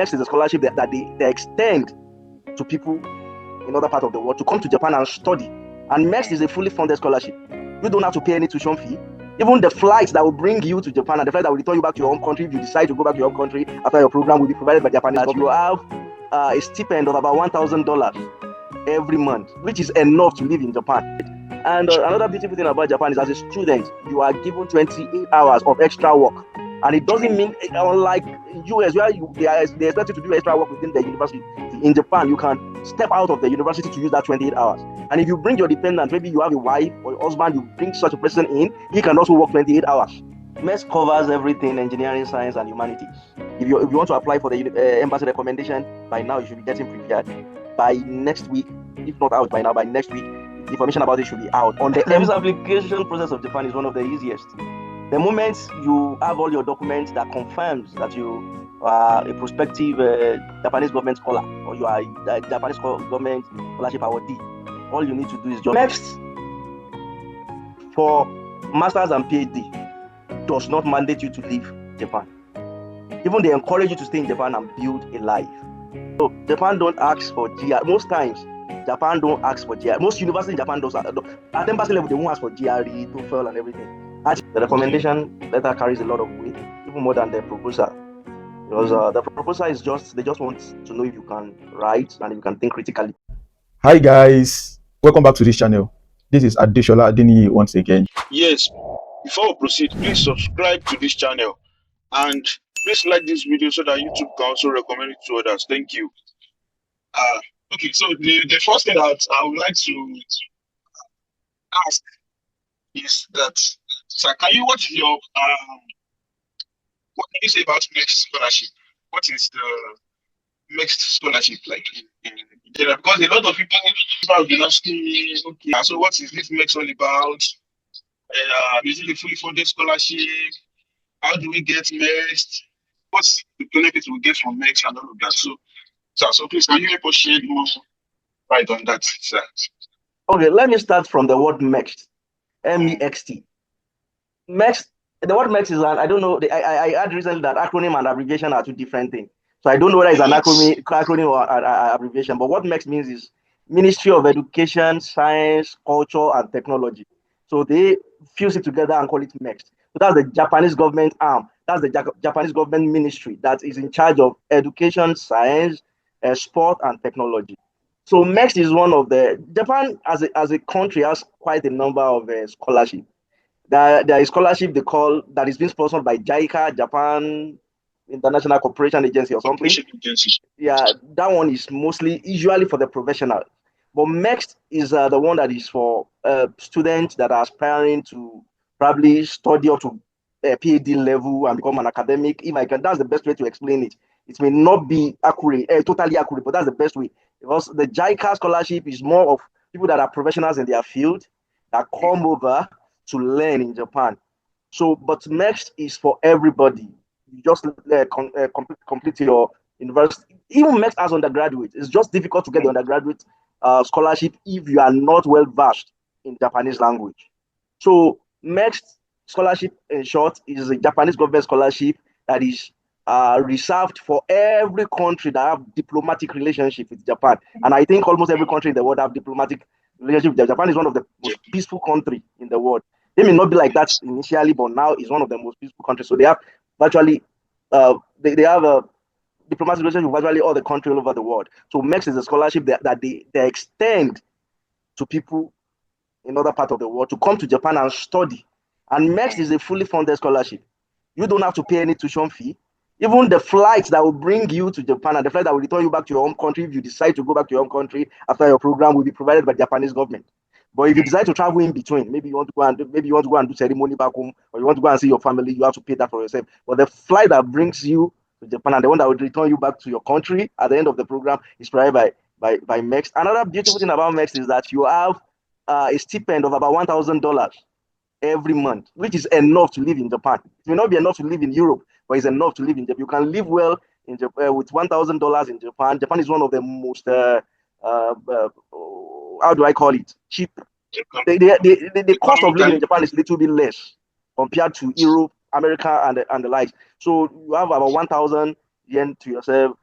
MEXT is a scholarship that they extend to people in other parts of the world to come to Japan and study. And MEXT is a fully funded scholarship. You don't have to pay any tuition fee. Even the flights that will bring you to Japan and the flight that will return you back to your home country, if you decide to go back to your home country after your program, will be provided by Japanese government. You have a stipend of about $1,000 every month, which is enough to live in Japan. And another beautiful thing about Japan is, as a student, you are given 28 hours of extra work. And it doesn't mean, unlike US, where they expect you to do extra work within the university. In Japan, you can step out of the university to use that 28 hours. And if you bring your dependent, maybe you have a wife or a husband, you bring such a person in, he can also work 28 hours. MEXT covers everything: engineering, science, and humanities. If you want to apply for the embassy recommendation, by now you should be getting prepared. By next week, if not out by now, by next week, information about it should be out. On the visa application process of Japan is one of the easiest. The moment you have all your documents that confirms that you are a prospective Japanese government scholar, or you are a Japanese government scholarship awardee, all you need to do is just MEXT for masters and PhD does not mandate you to leave Japan. Even they encourage you to stay in Japan and build a life. So Japan don't ask for GR. Most times, Japan don't ask for GR. Most universities in Japan does. At embassy level, they won't ask for GRE, TOEFL, and everything. The recommendation letter carries a lot of weight, even more than the proposal. Because the proposal is they just want to know if you can write and if you can think critically. Hi guys, welcome back to this channel. This is Adeshola Adeniyi once again. Yes, before we proceed, please subscribe to this channel and please like this video so that YouTube can also recommend it to others. Thank you. Okay, so the first thing that I would like to ask is that, sir, what is your what can you say about MEXT scholarship? What is the MEXT scholarship like in general? Because a lot of people have been asking, okay, so what is this MEXT all about? Is it a fully funded scholarship? How do we get MEXT? What's the benefits we get from MEXT and all of that? So please, can you help us shed more light on that, sir? Okay, let me start from the word MEXT. MEXT. MEXT. The word MEXT is I don't know. I heard recently that acronym and abbreviation are two different things. So I don't know whether it's an acronym or abbreviation. But what MEXT means is Ministry of Education, Science, Culture, and Technology. So they fuse it together and call it MEXT. So that's the Japanese government arm. That's the Japanese government ministry that is in charge of education, science, sport, and technology. So MEXT is one of the Japan as a country has quite a number of scholarships. There is scholarship they call that is being sponsored by JICA, Japan International Cooperation Agency or something. Yeah, that one is usually for the professional. But MEXT is the one that is for students that are aspiring to probably study up to PhD level and become an academic. If I can, that's the best way to explain it. It may not be accurate, totally accurate, but that's the best way. Because the JICA scholarship is more of people that are professionals in their field that come over to learn in Japan. So, but MEXT is for everybody. You just complete your university. Even MEXT as undergraduate, it's just difficult to get the undergraduate scholarship if you are not well versed in Japanese language. So MEXT scholarship, in short, is a Japanese government scholarship that is reserved for every country that have diplomatic relationship with Japan. And I think almost every country in the world have diplomatic relationship with Japan. Is one of the most peaceful country in the world. They may not be like that initially, but now it's one of the most peaceful countries. So they have virtually they have a diplomatic relationship with virtually all the countries all over the world. So MEXT is a scholarship that they extend to people in other parts of the world to come to Japan and study. And MEXT is a fully funded scholarship. You don't have to pay any tuition fee. Even the flights that will bring you to Japan and the flight that will return you back to your home country, if you decide to go back to your home country after your program, will be provided by the Japanese government. But if you decide to travel in between, maybe you want to go and do ceremony back home, or you want to go and see your family, you have to pay that for yourself. But the flight that brings you to Japan and the one that will return you back to your country at the end of the program is provided by MEXT. Another beautiful thing about MEXT is that you have a stipend of about $1,000 every month, which is enough to live in Japan. It may not be enough to live in Europe, but it's enough to live in Japan. You can live well in Japan with $1,000 in Japan. Japan is one of the most how do I call it? Cheap. The cost of living in Japan is a little bit less compared to Europe, America, and the likes. So you have about 1,000 yen to yourself,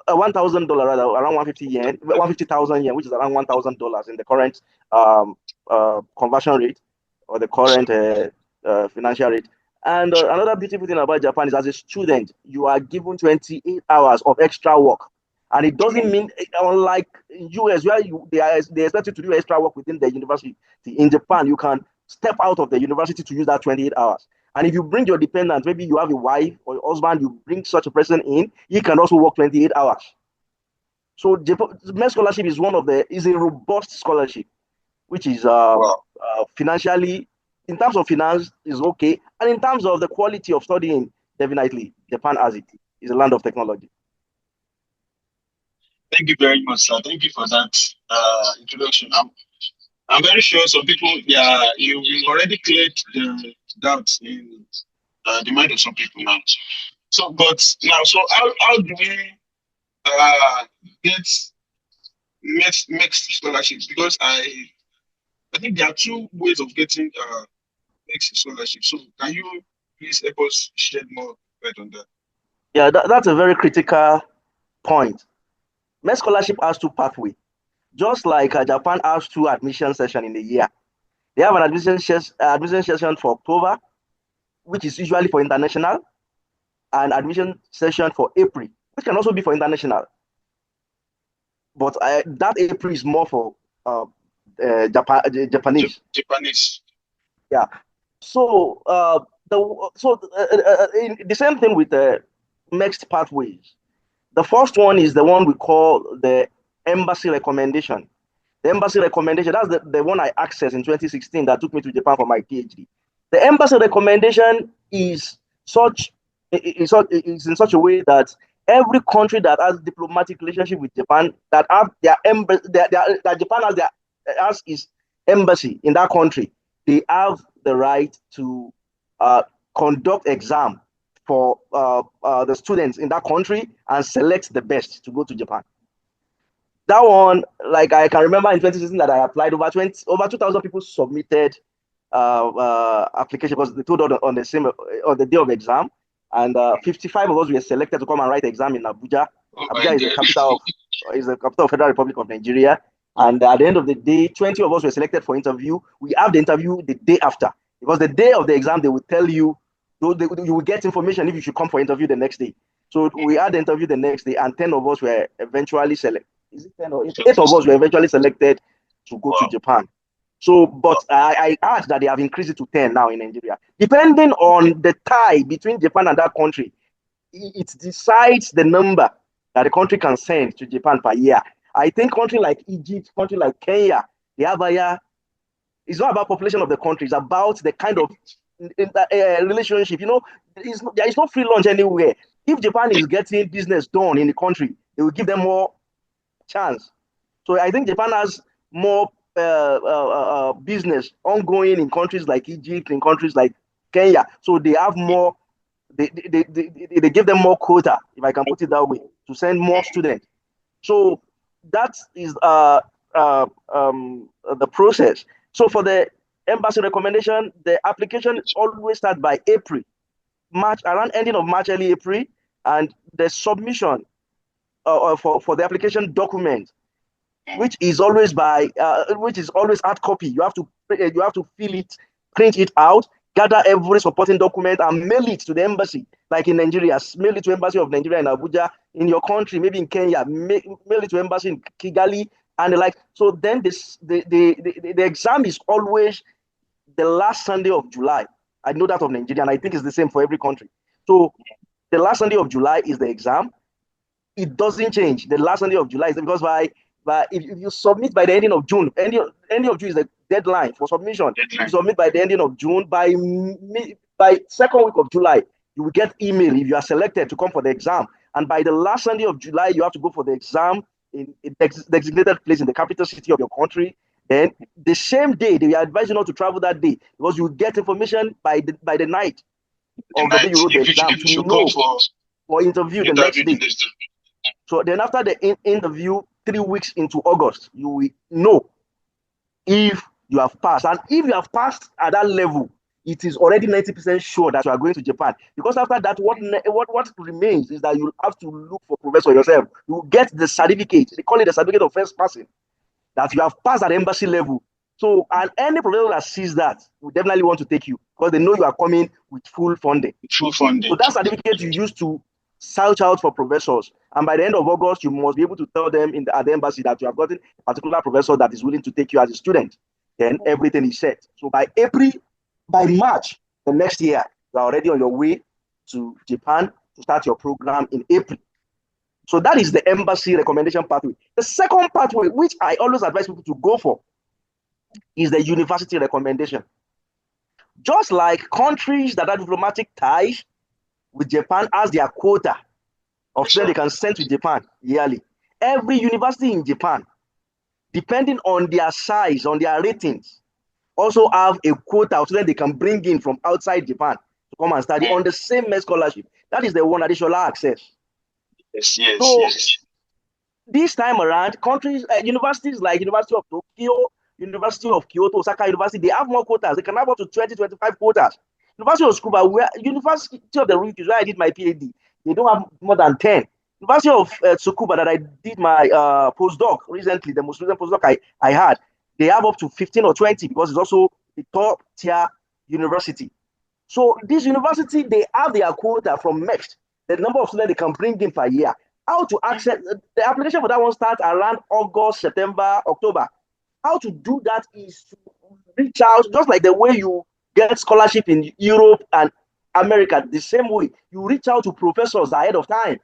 $1,000 rather, around 150 yen, 150,000 yen, which is around $1,000 in the current conversion rate or the current financial rate. And another beautiful thing about Japan is, as a student, you are given 28 hours of extra work. And it doesn't mean, unlike in US, where they expect you to do extra work within the university. In Japan, you can step out of the university to use that 28 hours. And if you bring your dependent, maybe you have a wife or a husband, you bring such a person in, he can also work 28 hours. So MEXT scholarship is a robust scholarship, which is financially, in terms of finance, is okay. And in terms of the quality of studying, definitely, Japan has it. It's a land of technology. Thank you very much, sir. Thank you for that introduction. I'm very sure some people, yeah, you've already cleared the doubts in the mind of some people now. So, but now, so how do we get mixed scholarships? Because I think there are two ways of getting mixed scholarships. So, can you please help us shed more light on that? Yeah, that's a very critical point. MEXT scholarship has two pathways. Just like Japan has two admission sessions in a year. They have an admission session for October, which is usually for international, and admission session for April, which can also be for international. But that April is more for Japanese. Japanese. Yeah. So the same thing with the MEXT pathways. The first one is the one we call the embassy recommendation. The embassy recommendation, that's the one I accessed in 2016 that took me to Japan for my PhD. The embassy recommendation is in such a way that every country that has diplomatic relationship with Japan, that have their embassy, that Japan has its embassy in that country, they have the right to conduct exam for the students in that country and select the best to go to Japan. That one, like I can remember in 2016 that I applied, over 2,000 people submitted application, because they told on the day of exam, and 55 of us were selected to come and write exam in Abuja. Abuja is the capital of Federal Republic of Nigeria. And at the end of the day, 20 of us were selected for interview. We have the interview the day after, because the day of the exam, they will tell you, you will get information if you should come for interview the next day. So we had the interview the next day, and 10 of us were eventually selected. Is it 10 or 8? 8 of us were eventually selected to go to Japan. So, but I heard that they have increased it to 10 now in Nigeria. Depending on the tie between Japan and that country, it decides the number that the country can send to Japan per year. I think country like Egypt, country like Kenya, they have it's not about population of the country, it's about the kind of relationship. You know, there is no free lunch anywhere. If Japan is getting business done in the country, they will give them more chance. So I think Japan has more business ongoing in countries like Egypt, in countries like Kenya. So they have more, they give them more quota, if I can put it that way, to send more students. So that is the process. So for the embassy recommendation, the application always starts by April, March, around ending of March, early April, and the submission for the application document, which is always hard copy. You have to fill it, print it out, gather every supporting document, and mail it to the embassy. Like in Nigeria, mail it to embassy of Nigeria in Abuja. In your country, maybe in Kenya, mail it to embassy in Kigali, and like. So then the exam is always the last Sunday of July. I know that of Nigeria, and I think it's the same for every country. So the last Sunday of July is the exam. It doesn't change. The last Sunday of July is because if you submit by the ending of June, ending of June is the deadline for submission. If you submit by the ending of June, by second week of July, you will get email if you are selected to come for the exam. And by the last Sunday of July, you have to go for the exam in a designated place in the capital city of your country. Then the same day, they advise you not to travel that day, because you will get information by the night of the day you wrote the exam to know for interview the next day. So then after the interview, 3 weeks into August, you will know if you have passed. And if you have passed at that level, it is already 90% sure that you are going to Japan. Because after that, what remains is that you have to look for professor yourself. You get the certificate. They call it the certificate of first passing, that you have passed at embassy level. So, and any professor that sees that will definitely want to take you because they know you are coming with full funding. Full funding. So that certificate you use to search out for professors. And by the end of August, you must be able to tell them at the embassy that you have gotten a particular professor that is willing to take you as a student. Then everything is set. So by March the next year, you are already on your way to Japan to start your program in April. So that is the embassy recommendation pathway. The second pathway, which I always advise people to go for, is the university recommendation. Just like countries that have diplomatic ties with Japan as their quota of students they can send to Japan yearly. Every university in Japan, depending on their size, on their ratings, also have a quota of students they can bring in from outside Japan to come and study on the same MEXT scholarship. That is the one additional access. So this time around, countries, universities like University of Tokyo, University of Kyoto, Osaka University, they have more quotas. They can have up to 20, 25 quotas. University of University of the Ryukyu, where I did my PhD, they don't have more than 10. University of Tsukuba, that I did my postdoc recently, the most recent postdoc I had, they have up to 15 or 20 because it's also a top tier university. So this university, they have their quota from MEXT, the number of students they can bring in per year. How to access the application for that one starts around August, September, October. How to do that is to reach out, just like the way you get scholarship in Europe and America, the same way you reach out to professors ahead of time.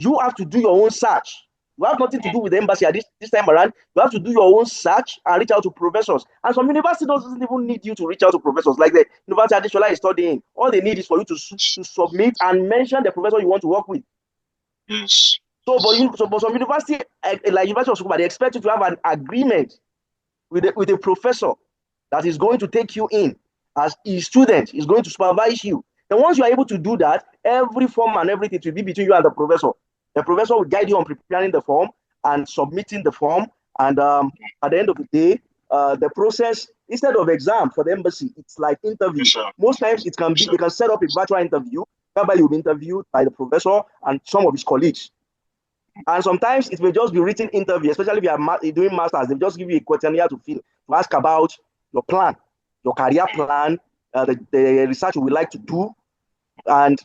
You have to do your own search. You have nothing to do with the embassy at this time around. You have to do your own search and reach out to professors. And some universities doesn't even need you to reach out to professors. Like the University Additional is studying. All they need is for you to submit and mention the professor you want to work with. Yes. So, but some university, like University of Tsukuba, they expect you to have an agreement with a professor that is going to take you in as a student, is going to supervise you. And once you are able to do that, every form and everything will be between you and the professor. The professor will guide you on preparing the form and submitting the form. And at the end of the day, the process, instead of exam for the embassy, it's like interview. Most times it can be, they can set up a virtual interview whereby you'll be interviewed by the professor and some of his colleagues. And sometimes it may just be written interview, especially if you are doing masters. They just give you a questionnaire to fill, to ask about your plan, your career plan, the research you would like to do. And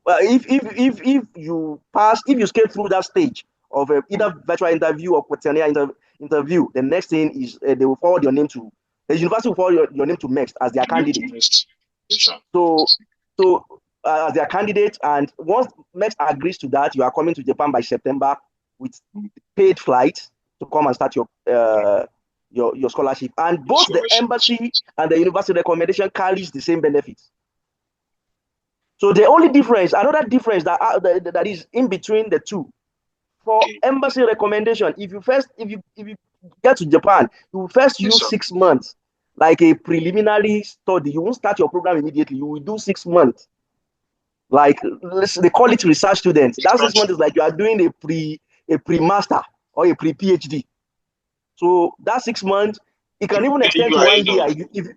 if you pass, if you skate through that stage of either virtual interview or questionnaire interview, the next thing is they will forward your name to the university, will forward your name to MEXT as their candidate. So as their candidate, and once MEXT agrees to that, you are coming to Japan by September with paid flights to come and start your scholarship. And both the embassy and the university recommendation carries the same benefits. So the only difference, another difference that is in between the two, for embassy recommendation, if you get to Japan, you will first use 6 months, like a preliminary study. You won't start your program immediately. You will do 6 months. Like they call it research students. That 6 months is like you are doing a pre-master or a pre-PhD. So that 6 months, it can even extend to 1 year.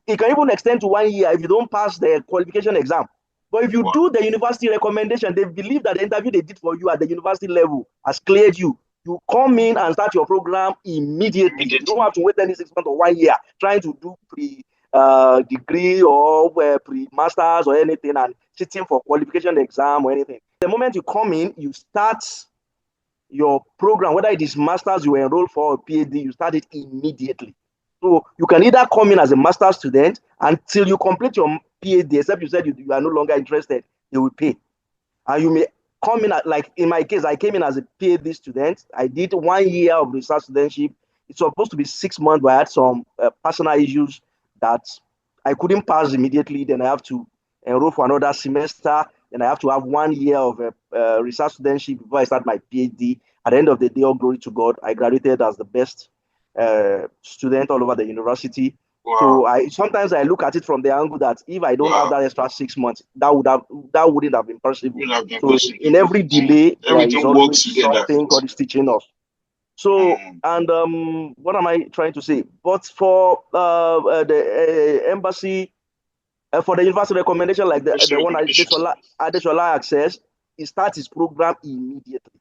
It can even extend to 1 year if you don't pass the qualification exam. But if you do the university recommendation, they believe that the interview they did for you at the university level has cleared you. You come in and start your program immediately. You don't have to wait any 6 months or 1 year trying to do pre-degree or pre-masters or anything and sitting for qualification exam or anything. The moment you come in, you start your program, whether it is masters you enroll for or PhD, you start it immediately. So you can either come in as a master's student until you complete your PhD, except you said you are no longer interested, they will pay. And you may come in, like in my case, I came in as a PhD student. I did 1 year of research studentship. It's supposed to be 6 months, but I had some personal issues that I couldn't pass immediately. Then I have to enroll for another semester. Then I have to have 1 year of research studentship before I start my PhD. At the end of the day, all glory to God, I graduated as the best student all over the university. Wow. So sometimes I look at it from the angle that if I don't have that extra 6 months, that wouldn't have been possible. So in every delay, there is always something God is teaching us. So, and what am I trying to say? But for the embassy For the university recommendation, like the University one recommendation. Adeshola access, he starts his program immediately.